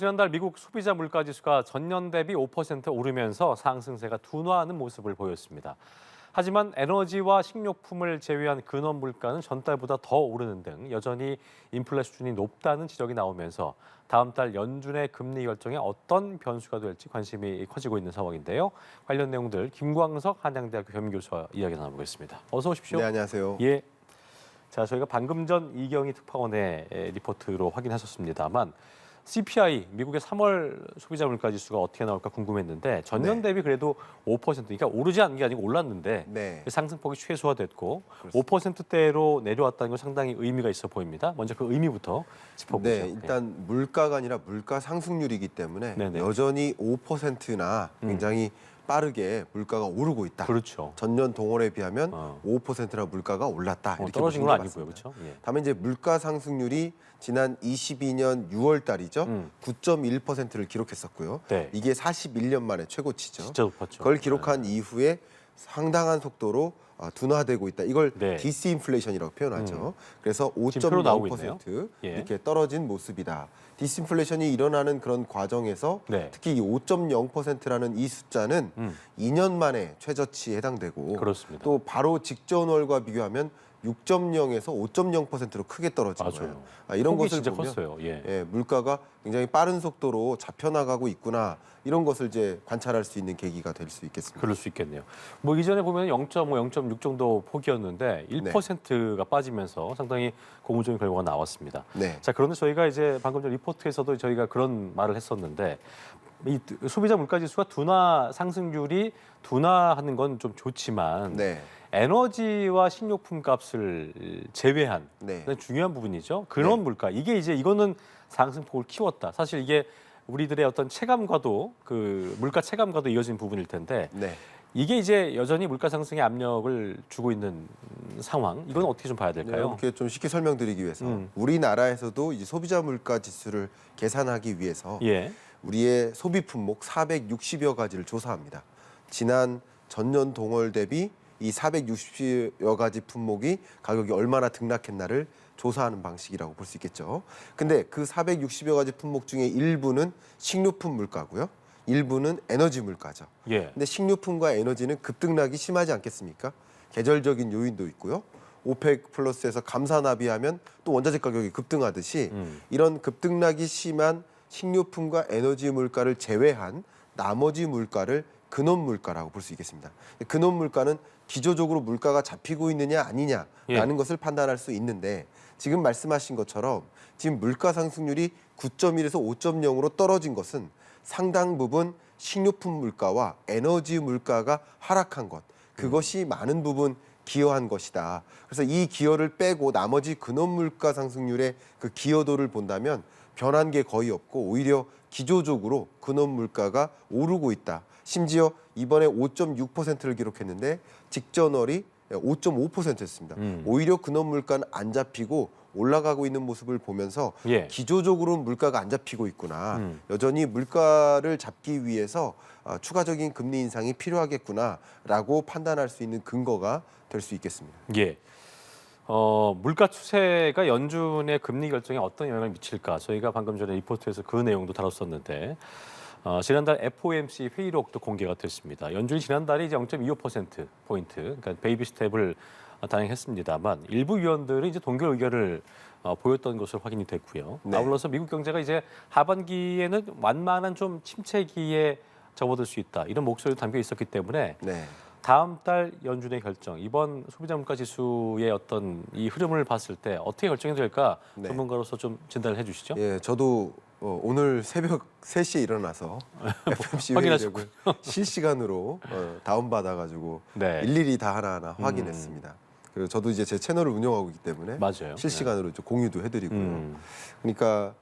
지난달 미국 소비자 물가지수가 전년 대비 5% 오르면서 상승세가 둔화하는 모습을 보였습니다. 하지만 에너지와 식료품을 제외한 근원 물가는 전달보다 더 오르는 등 여전히 인플레 수준이 높다는 지적이 나오면서 다음 달 연준의 금리 결정에 어떤 변수가 될지 관심이 커지고 있는 상황인데요. 관련 내용들 김광석 한양대학교 겸임교수와 이야기 나눠보겠습니다. 어서 오십시오. 네, 안녕하세요. 예. 자, 저희가 방금 전 이경희 특파원의 리포트로 확인하셨습니다만 CPI, 미국의 3월 소비자 물가 지수가 어떻게 나올까 궁금했는데 전년 대비 그래도 5%, 그러니까 오르지 않은 게 아니고 올랐는데 네. 상승폭이 최소화됐고 그렇습니다. 5%대로 내려왔다는 건 상당히 의미가 있어 보입니다. 먼저 그 의미부터 짚어보죠. 네, 일단 물가가 아니라 물가 상승률이기 때문에 네네. 여전히 5%나 굉장히 빠르게 물가가 오르고 있다. 그렇죠. 전년 동월에 비하면 어. 5%나 물가가 올랐다. 이렇게 떨어진 보시는 건 게 아니고요, 맞습니다. 그렇죠? 예. 다만 이제 물가 상승률이 지난 22년 6월 달이죠. 9.1%를 기록했었고요. 네. 이게 41년 만에 최고치죠. 진짜 높았죠. 그걸 기록한 이후에 상당한 속도로 둔화되고 있다. 이걸 네. 디스인플레이션이라고 표현하죠. 그래서 지금 표로 나오고 있네요. 5.0% 예. 이렇게 떨어진 모습이다. 디스인플레이션이 일어나는 그런 과정에서 네. 특히 이 5.0%라는 이 숫자는 2년 만에 최저치에 해당되고 그렇습니다. 또 바로 직전월과 비교하면 6.0에서 5.0%로 크게 떨어진 맞아요. 거예요. 이런 폭이 것을 진짜 보면 컸어요. 예. 예, 물가가 굉장히 빠른 속도로 잡혀나가고 있구나. 이런 것을 이제 관찰할 수 있는 계기가 될 수 있겠습니다. 그럴 수 있겠네요. 뭐 이전에 보면 0.5, 0.6 정도 폭이었는데 1%가 빠지면서 상당히 고무적인 결과가 나왔습니다. 네. 자, 그런데 저희가 이제 방금 전 리포트에서도 저희가 그런 말을 했었는데 이 소비자 물가지수가 상승률이 둔화하는 건 좀 좋지만 네. 에너지와 식료품 값을 제외한 네. 중요한 부분이죠. 근원 네. 물가. 이거는 상승폭을 키웠다. 사실 이게 우리들의 어떤 체감과도 그 물가 체감과도 이어진 부분일 텐데 네. 이게 이제 여전히 물가 상승에 압력을 주고 있는 상황. 이건 어떻게 좀 봐야 네, 될까요? 이렇게 좀 쉽게 설명드리기 위해서 우리나라에서도 이제 소비자 물가 지수를 계산하기 위해서 예. 우리의 소비 품목 460여 가지를 조사합니다. 지난 전년 동월 대비 이 460여 가지 품목이 가격이 얼마나 등락했나를 조사하는 방식이라고 볼 수 있겠죠. 근데 그 460여 가지 품목 중에 일부는 식료품 물가고요. 일부는 에너지 물가죠. 예. 근데 식료품과 에너지는 급등락이 심하지 않겠습니까? 계절적인 요인도 있고요. 오펙 플러스에서 감사 납입하면 또 원자재 가격이 급등하듯이 이런 급등락이 심한 식료품과 에너지 물가를 제외한 나머지 물가를 근원 물가라고 볼 수 있겠습니다. 근원 물가는 기조적으로 물가가 잡히고 있느냐 아니냐라는 것을 판단할 수 있는데 지금 말씀하신 것처럼 지금 물가 상승률이 9.1에서 5.0으로 떨어진 것은 상당 부분 식료품 물가와 에너지 물가가 하락한 것, 그것이 많은 부분 기여한 것이다. 그래서 이 기여를 빼고 나머지 근원 물가 상승률의 그 기여도를 본다면 변한 게 거의 없고 오히려 기조적으로 근원 물가가 오르고 있다. 심지어 이번에 5.6%를 기록했는데 직전월이 5.5%였습니다. 오히려 근원 물가는 안 잡히고 올라가고 있는 모습을 보면서 예. 기조적으로는 물가가 안 잡히고 있구나. 여전히 물가를 잡기 위해서 추가적인 금리 인상이 필요하겠구나라고 판단할 수 있는 근거가 될 수 있겠습니다. 예. 물가 추세가 연준의 금리 결정에 어떤 영향을 미칠까? 저희가 방금 전에 리포트에서 그 내용도 다뤘었는데 지난달 FOMC 회의록도 공개가 됐습니다. 연준이 지난달에 이제 0.25% 포인트, 그러니까 베이비 스텝을 단행했습니다만 일부 위원들은 이제 동결 의견을 보였던 것으로 확인이 됐고요. 네. 아울러서 미국 경제가 이제 하반기에는 완만한 좀 침체기에 접어들 수 있다 이런 목소리도 담겨 있었기 때문에. 네. 다음 달 연준의 결정, 이번 소비자 물가 지수의 어떤 이 흐름을 봤을 때 어떻게 결정이 될까 네. 전문가로서 좀 진단을 해주시죠. 예, 저도 오늘 새벽 3시에 일어나서 FMC 확인하셨고요. 회의록을 실시간으로 다운받아가지고 네. 일일이 다 하나하나 확인했습니다. 그리고 저도 이제 제 채널을 운영하고 있기 때문에 맞아요. 실시간으로 좀 공유도 해드리고요. 음. 그러니까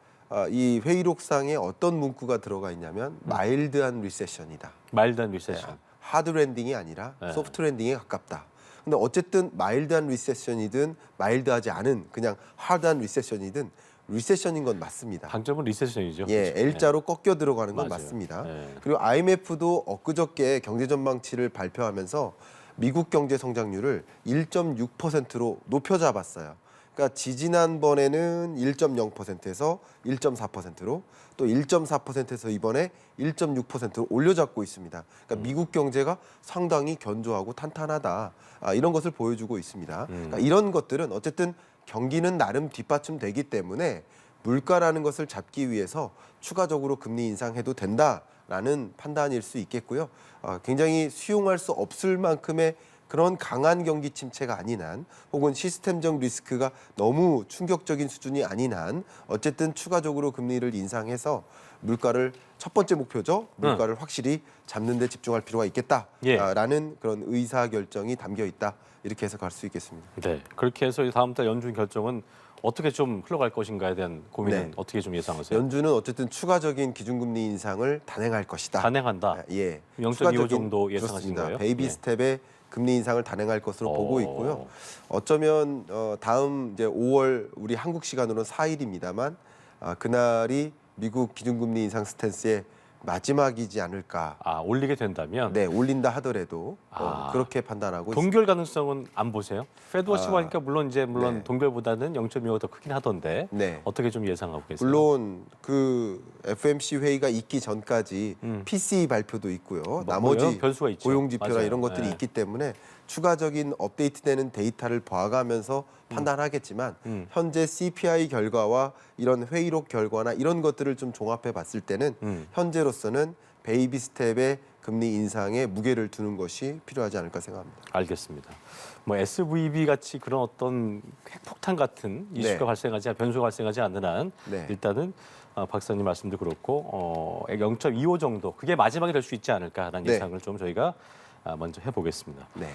이 회의록상에 어떤 문구가 들어가 있냐면 마일드한 리세션이다. 마일드한 리세션. 하드 랜딩이 아니라 네. 소프트 랜딩에 가깝다. 근데 어쨌든 마일드한 리세션이든 마일드하지 않은 그냥 하드한 리세션이든 리세션인 건 맞습니다. 방점은 리세션이죠. 예, 그렇죠. L자로 꺾여 들어가는 건 맞아요. 맞습니다. 네. 그리고 IMF도 엊그저께 경제 전망치를 발표하면서 미국 경제 성장률을 1.6%로 높여 잡았어요. 그러니까 지지난번에는 1.0%에서 1.4%로 또 1.4%에서 이번에 1.6%로 올려잡고 있습니다. 그러니까 미국 경제가 상당히 견조하고 탄탄하다. 이런 것을 보여주고 있습니다. 그러니까 이런 것들은 어쨌든 경기는 나름 뒷받침되기 때문에 물가라는 것을 잡기 위해서 추가적으로 금리 인상해도 된다라는 판단일 수 있겠고요. 굉장히 수용할 수 없을 만큼의 그런 강한 경기 침체가 아닌 한 혹은 시스템적 리스크가 너무 충격적인 수준이 아닌 한 어쨌든 추가적으로 금리를 인상해서 물가를 첫 번째 목표죠. 물가를 확실히 잡는 데 집중할 필요가 있겠다라는 그런 의사결정이 담겨 있다. 이렇게 해석할 수 있겠습니다. 네, 그렇게 해서 다음 달 연준 결정은 어떻게 좀 흘러갈 것인가에 대한 고민은 네. 어떻게 좀 예상하세요? 연준은 어쨌든 추가적인 기준금리 인상을 단행할 것이다. 단행한다. 예, 0.25 정도 예상하시는 그렇습니다. 거예요? 베이비 예. 스텝의 금리 인상을 단행할 것으로 보고 있고요. 어쩌면 다음 이제 5월 우리 한국 시간으로는 4일입니다만 그날이 미국 기준금리 인상 스탠스의 마지막이지 않을까. 올리게 된다면 네, 올린다 하더라도 아. 그렇게 판단하고 동결 가능성은 안 보세요? 페드워치가 하니까 물론 네. 동결보다는 0.25가 더 크긴 하던데 네. 어떻게 좀 예상하고 계세요? 물론 그 FMC 회의가 있기 전까지 PCE 발표도 있고요. 나머지 여러 변수가 있죠. 고용 지표나 맞아요. 이런 것들이 네. 있기 때문에 추가적인 업데이트되는 데이터를 봐가면서 판단하겠지만 현재 CPI 결과와 이런 회의록 결과나 이런 것들을 좀 종합해 봤을 때는 현재로서는 베이비 스텝의 금리 인상에 무게를 두는 것이 필요하지 않을까 생각합니다. 알겠습니다. 뭐 SVB 같이 그런 어떤 핵폭탄 같은 이슈가 발생하지 변수가 발생하지 않는 한 네. 일단은 박사님 말씀도 그렇고 0.25 정도 그게 마지막이 될 수 있지 않을까라는 네. 예상을 좀 저희가 먼저 해보겠습니다. 네.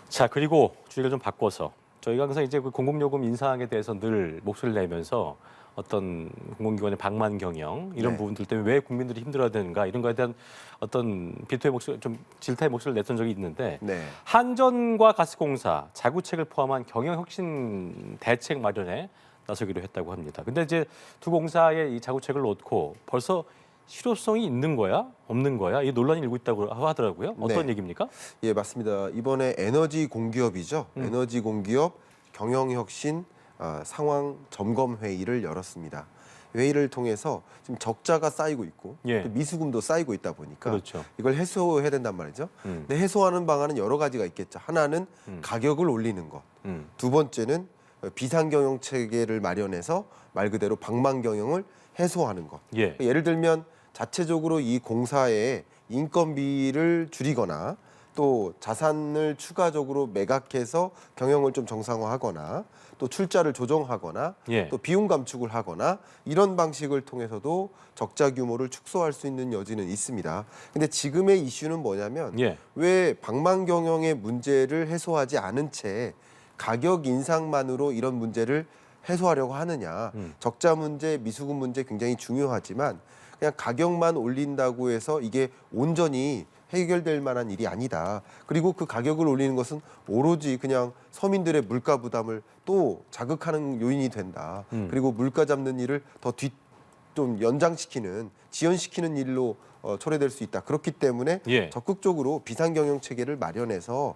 자, 그리고 주제를 좀 바꿔서 저희가 항상 이제 그 공공요금 인상에 대해서 늘 목소리를 내면서 어떤 공공기관의 방만 경영 이런 네. 부분들 때문에 왜 국민들이 힘들어야 되는가 이런 거에 대한 어떤 비토의 목소리 좀 질타의 목소리를 냈던 적이 있는데 네. 한전과 가스공사 자구책을 포함한 경영혁신 대책 마련에 나서기로 했다고 합니다. 근데 이제 두 공사의 이 자구책을 놓고 벌써 실효성이 있는 거야? 없는 거야? 이 논란이 일고 있다고 하더라고요. 어떤 네. 얘기입니까? 예, 맞습니다. 이번에 에너지 공기업이죠. 에너지 공기업 경영혁신 상황 점검 회의를 열었습니다. 회의를 통해서 지금 적자가 쌓이고 있고 예. 또 미수금도 쌓이고 있다 보니까 그렇죠. 이걸 해소해야 된단 말이죠. 근데 해소하는 방안은 여러 가지가 있겠죠. 하나는 가격을 올리는 것. 두 번째는 비상 경영 체계를 마련해서 말 그대로 방만 경영을 해소하는 것. 예. 예를 들면 자체적으로 이 공사의 인건비를 줄이거나 또 자산을 추가적으로 매각해서 경영을 좀 정상화하거나 또 출자를 조정하거나 예. 또 비용 감축을 하거나 이런 방식을 통해서도 적자 규모를 축소할 수 있는 여지는 있습니다. 근데 지금의 이슈는 뭐냐면 예. 왜 방만 경영의 문제를 해소하지 않은 채 가격 인상만으로 이런 문제를 해소하려고 하느냐. 적자 문제, 미수금 문제 굉장히 중요하지만 그냥 가격만 올린다고 해서 이게 온전히 해결될 만한 일이 아니다. 그리고 그 가격을 올리는 것은 오로지 그냥 서민들의 물가 부담을 또 자극하는 요인이 된다. 그리고 물가 잡는 일을 더 좀 연장시키는, 지연시키는 일로 초래될 수 있다. 그렇기 때문에 예. 적극적으로 비상경영 체계를 마련해서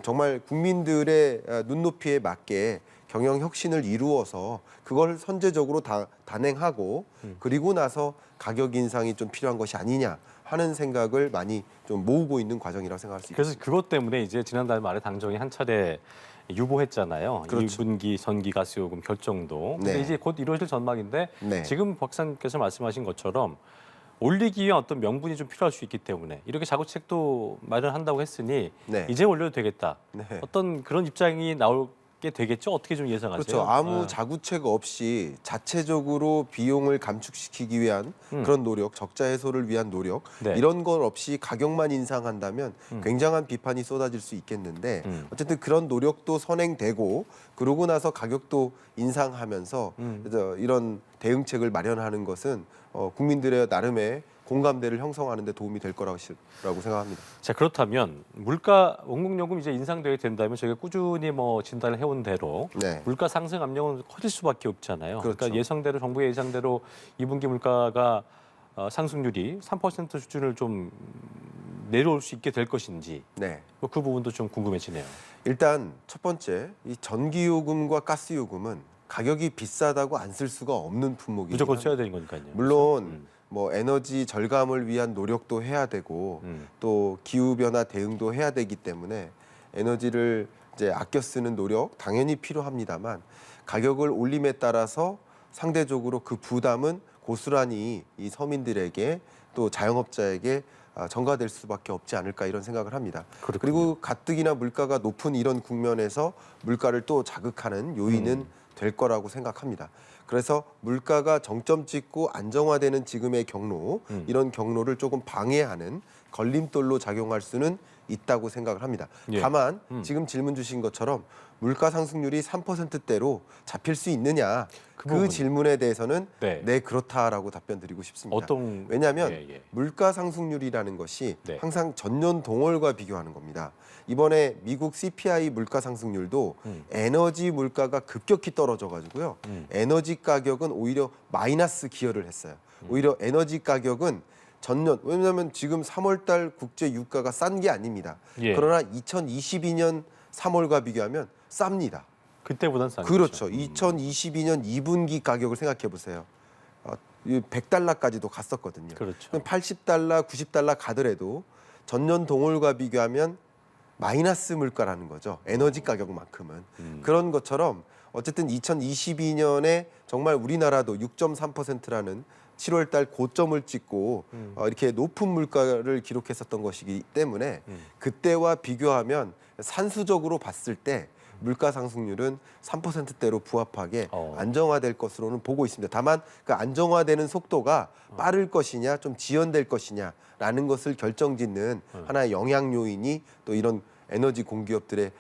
정말 국민들의 눈높이에 맞게 경영 혁신을 이루어서 그걸 선제적으로 단행하고 그리고 나서 가격 인상이 좀 필요한 것이 아니냐 하는 생각을 많이 좀 모으고 있는 과정이라고 생각할 수 있습니다. 그래서 그것 때문에 이제 지난달 말에 당정이 한 차례 유보했잖아요. 그렇죠. 2분기 전기 가스요금 결정도. 근데 네. 이제 곧 이루어질 전망인데 네. 지금 박사님께서 말씀하신 것처럼 올리기 위한 어떤 명분이 좀 필요할 수 있기 때문에 이렇게 자구책도 마련한다고 했으니 네. 이제 올려도 되겠다. 네. 어떤 그런 입장이 나오게 되겠죠? 어떻게 좀 예상하세요? 그렇죠. 아무 네. 자구책 없이 자체적으로 비용을 감축시키기 위한 그런 노력, 적자 해소를 위한 노력 네. 이런 것 없이 가격만 인상한다면 굉장한 비판이 쏟아질 수 있겠는데 어쨌든 그런 노력도 선행되고 그러고 나서 가격도 인상하면서 그래서 이런 대응책을 마련하는 것은 국민들의 나름의 공감대를 형성하는 데 도움이 될 거라고 생각합니다. 자, 그렇다면 물가 원곡요금 이제 인상되게 된다면 저희가 꾸준히 뭐 진단을 해온 대로 네. 물가 상승 압력은 커질 수밖에 없잖아요. 그렇죠. 그러니까 예상대로 정부의 예상대로 2분기 물가가 상승률이 3% 수준을 좀 내려올 수 있게 될 것인지 네. 그 부분도 좀 궁금해지네요. 일단 첫 번째, 이 전기요금과 가스요금은 가격이 비싸다고 안 쓸 수가 없는 품목이긴 무조건 합니다. 써야 되는 거니까요. 물론 뭐 에너지 절감을 위한 노력도 해야 되고 또 기후 변화 대응도 해야 되기 때문에 에너지를 이제 아껴 쓰는 노력 당연히 필요합니다만 가격을 올림에 따라서 상대적으로 그 부담은 고스란히 이 서민들에게 또 자영업자에게 전가될 수밖에 없지 않을까 이런 생각을 합니다. 그렇군요. 그리고 가뜩이나 물가가 높은 이런 국면에서 물가를 또 자극하는 요인은 될 거라고 생각합니다. 그래서 물가가 정점 찍고 안정화되는 지금의 경로, 이런 경로를 조금 방해하는 걸림돌로 작용할 수는 있다고 생각을 합니다. 예. 다만 지금 질문 주신 것처럼 물가 상승률이 3%대로 잡힐 수 있느냐 그 그 부분은. 질문에 대해서는 네. 네 그렇다라고 답변 드리고 싶습니다. 어떤 왜냐하면 예. 물가 상승률이라는 것이 네. 항상 전년 동월과 비교하는 겁니다. 이번에 미국 CPI 물가 상승률도 에너지 물가가 급격히 떨어져 가지고요. 에너지 가격은 오히려 마이너스 기여를 했어요. 오히려 에너지 가격은 전년, 왜냐하면 지금 3월 달 국제 유가가 싼 게 아닙니다. 예. 그러나 2022년 3월과 비교하면 쌉니다. 그때보단 싼 그렇죠. 거죠. 2022년 2분기 가격을 생각해 보세요. 100달러까지도 갔었거든요. 그렇죠. 80달러, 90달러 가더라도 전년 동월과 비교하면 마이너스 물가라는 거죠. 에너지 가격만큼은. 그런 것처럼 어쨌든 2022년에 정말 우리나라도 6.3%라는 7월 달 고점을 찍고 이렇게 높은 물가를 기록했었던 것이기 때문에 그때와 비교하면 산수적으로 봤을 때 물가 상승률은 3%대로 부합하게 안정화될 것으로는 보고 있습니다. 다만 그 안정화되는 속도가 빠를 것이냐 좀 지연될 것이냐라는 것을 결정짓는 하나의 영향 요인이 또 이런 에너지 공기업들의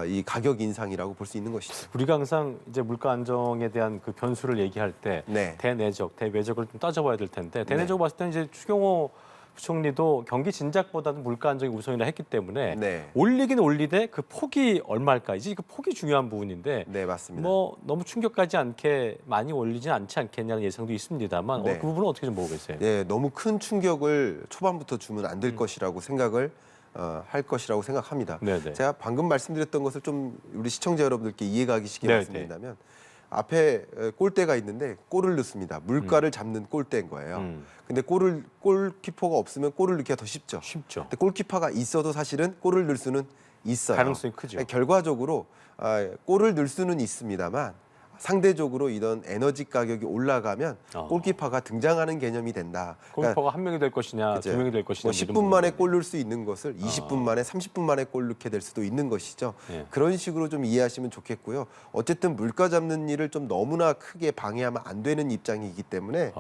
이 가격 인상이라고 볼 수 있는 것이죠. 우리가 항상 이제 물가 안정에 대한 그 변수를 얘기할 때 네. 대내적, 대외적을 좀 따져봐야 될 텐데 대내적으로 봤을 때는 이제 추경호 부총리도 경기 진작보다는 물가 안정이 우선이라 했기 때문에 네. 올리긴 올리되 그 폭이 얼마일까지 그 폭이 중요한 부분인데 네, 맞습니다. 뭐 너무 충격까지 않게 많이 올리진 않지 않겠냐는 예상도 있습니다만 네. 그 부분은 어떻게 좀 보고 계세요? 네, 너무 큰 충격을 초반부터 주면 안 될 것이라고 생각을 할 것이라고 생각합니다. 네네. 제가 방금 말씀드렸던 것을 좀 우리 시청자 여러분들께 이해가 쉽게 네네. 말씀드린다면 앞에 골대가 있는데 골을 넣습니다. 물가를 잡는 골대인 거예요. 근데 골키퍼가 없으면 골을 넣기가 더 쉽죠. 쉽죠. 근데 골키퍼가 있어도 사실은 골을 넣을 수는 있어요. 가능성이 크죠. 결과적으로 골을 넣을 수는 있습니다만 상대적으로 이런 에너지 가격이 올라가면 골키퍼가 등장하는 개념이 된다. 골키퍼가 한 명이 될 것이냐, 그죠. 두 명이 될 것이냐. 뭐 이런 10분 만에 부분이네. 골 넣을 수 있는 것을 20분 만에 30분 만에 골 넣게 될 수도 있는 것이죠. 예. 그런 식으로 좀 이해하시면 좋겠고요. 어쨌든 물가 잡는 일을 좀 너무나 크게 방해하면 안 되는 입장이기 때문에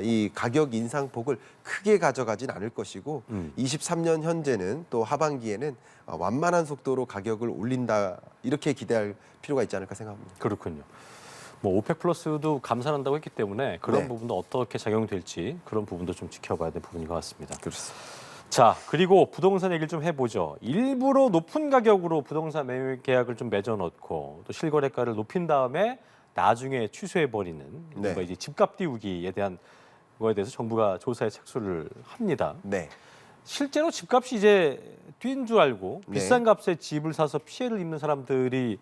이 가격 인상폭을 크게 가져가진 않을 것이고 23년 현재는 또 하반기에는 완만한 속도로 가격을 올린다 이렇게 기대할 필요가 있지 않을까 생각합니다. 그렇군요. 뭐 오펙 플러스도 감산한다고 했기 때문에 그런 네. 부분도 어떻게 작용될지 그런 부분도 좀 지켜봐야 될 부분인 것 같습니다. 그렇습니다. 자, 그리고 부동산 얘기를 좀 해보죠. 일부러 높은 가격으로 부동산 매매 계약을 좀 맺어놓고 또 실거래가를 높인 다음에 나중에 취소해버리는 네. 이제 집값 띄우기에 대한 거에 대해서 정부가 조사에 착수를 합니다. 네. 실제로 집값이 이제 뛴 줄 알고 네. 비싼 값에 집을 사서 피해를 입는 사람들이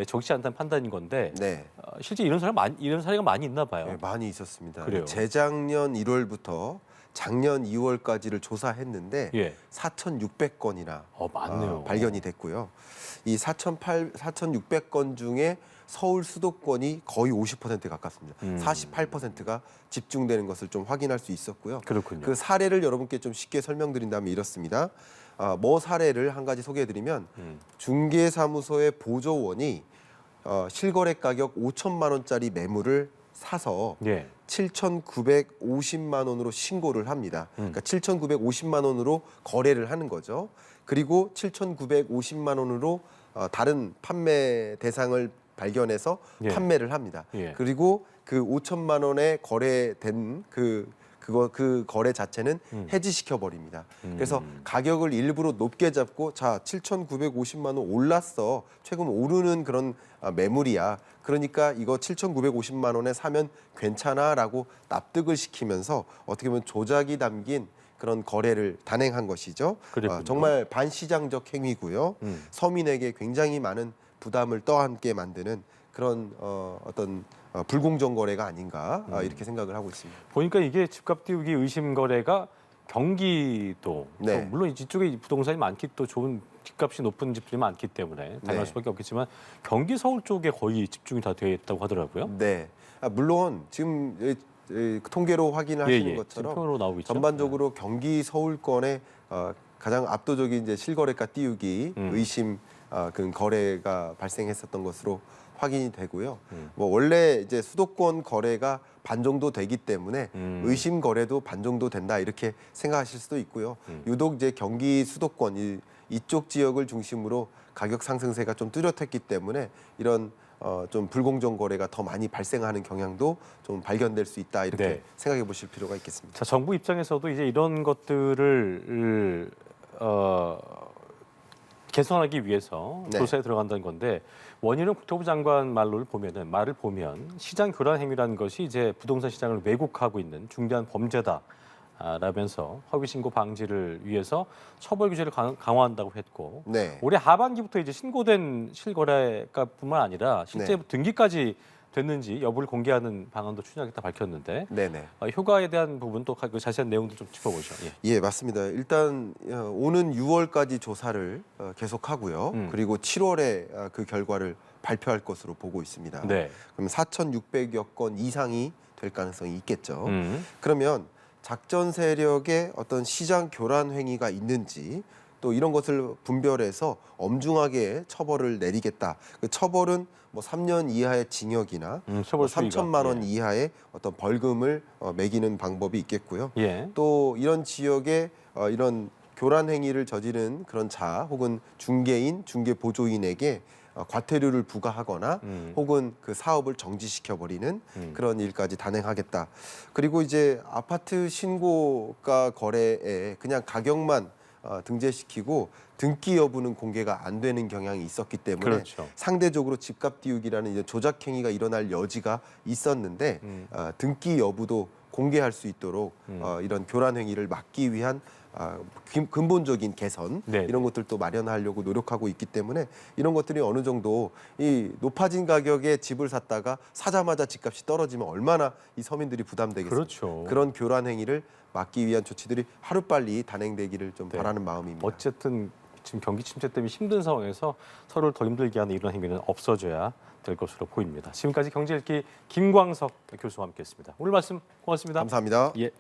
적지 않다는 판단인 건데 네. 실제 이런 사례가 많이 있나 봐요. 네, 많이 있었습니다. 그래요? 재작년 1월부터 작년 2월까지를 조사했는데 예. 4,600건이나 많네요. 발견이 됐고요. 이 4,600건 중에 서울 수도권이 거의 50%에 가깝습니다. 48%가 집중되는 것을 좀 확인할 수 있었고요. 그렇군요. 그 사례를 여러분께 좀 쉽게 설명드린다면 이렇습니다. 뭐 사례를 한 가지 소개해드리면 중개사무소의 보조원이 실거래 가격 5천만 원짜리 매물을 사서 예. 7,950만 원으로 신고를 합니다. 그러니까 7,950만 원으로 거래를 하는 거죠. 그리고 7,950만 원으로 다른 판매 대상을 발견해서 예. 판매를 합니다. 예. 그리고 그 5천만 원에 거래된 그 거래 자체는 해지시켜 버립니다. 그래서 가격을 일부러 높게 잡고 자 7,950만 원 올랐어. 최근 오르는 그런 매물이야. 그러니까 이거 7,950만 원에 사면 괜찮아라고 납득을 시키면서 어떻게 보면 조작이 담긴 그런 거래를 단행한 것이죠. 그랬군요. 정말 반시장적 행위고요. 서민에게 굉장히 많은 부담을 떠안게 만드는 그런 어떤 불공정 거래가 아닌가 이렇게 생각을 하고 있습니다. 보니까 이게 집값 띄우기 의심 거래가 경기도 네. 물론 이쪽에 부동산이 많기 또 좋은 집값이 높은 집들이 많기 때문에 당할 네. 수밖에 없겠지만 경기 서울 쪽에 거의 집중이 다 되어 있다고 하더라고요. 네. 물론 지금 통계로 확인을 하시는 지금 것처럼 표로 나오고 있죠. 전반적으로 경기 서울권의 가장 압도적인 이제 실거래가 띄우기 의심 그 거래가 발생했었던 것으로 확인이 되고요. 뭐 원래 이제 수도권 거래가 반 정도 되기 때문에 의심 거래도 반 정도 된다 이렇게 생각하실 수도 있고요. 유독 이제 경기 수도권 이쪽 지역을 중심으로 가격 상승세가 좀 뚜렷했기 때문에 이런 좀 불공정 거래가 더 많이 발생하는 경향도 좀 발견될 수 있다 이렇게 네. 생각해 보실 필요가 있겠습니다. 자, 정부 입장에서도 이제 이런 것들을 개선하기 위해서 네. 조사에 들어간다는 건데 원희룡 국토부 장관 말을 보면 시장 교란 행위라는 것이 이제 부동산 시장을 왜곡하고 있는 중대한 범죄다. 라면서 허위 신고 방지를 위해서 처벌 규제를 강화한다고 했고 네. 올해 하반기부터 이제 신고된 실거래가뿐만 아니라 실제 네. 등기까지 됐는지 여부를 공개하는 방안도 추진하겠다 밝혔는데 네네. 효과에 대한 부분도 그 자세한 내용도 좀 짚어보죠. 예. 예, 맞습니다. 일단 오는 6월까지 조사를 계속하고요. 그리고 7월에 그 결과를 발표할 것으로 보고 있습니다. 네. 그럼 4,600여 건 이상이 될 가능성이 있겠죠. 음. 그러면 작전 세력의 어떤 시장 교란 행위가 있는지 또 이런 것을 분별해서 엄중하게 처벌을 내리겠다. 그 처벌은 뭐 3년 이하의 징역이나 처벌 수위가. 3천만 원 예. 이하의 어떤 벌금을 매기는 방법이 있겠고요. 예. 또 이런 지역에 이런 교란 행위를 저지른 그런 자 혹은 중개인, 중개 보조인에게 과태료를 부과하거나 혹은 그 사업을 정지시켜 버리는 그런 일까지 단행하겠다. 그리고 이제 아파트 신고가 거래에 그냥 가격만 등재시키고 등기 여부는 공개가 안 되는 경향이 있었기 때문에 그렇죠. 상대적으로 집값 띄우기라는 이제 조작 행위가 일어날 여지가 있었는데 등기 여부도 공개할 수 있도록 이런 교란 행위를 막기 위한 근본적인 개선 네. 이런 것들도 마련하려고 노력하고 있기 때문에 이런 것들이 어느 정도 이 높아진 가격에 집을 샀다가 사자마자 집값이 떨어지면 얼마나 이 서민들이 부담되겠습니까? 그렇죠. 그런 교란 행위를 막기 위한 조치들이 하루빨리 단행되기를 좀 네. 바라는 마음입니다. 어쨌든 지금 경기 침체 때문에 힘든 상황에서 서로를 더 힘들게 하는 이런 행위는 없어져야 될 것으로 보입니다. 지금까지 경제 읽기 김광석 교수와 함께했습니다. 오늘 말씀 고맙습니다. 감사합니다. 예.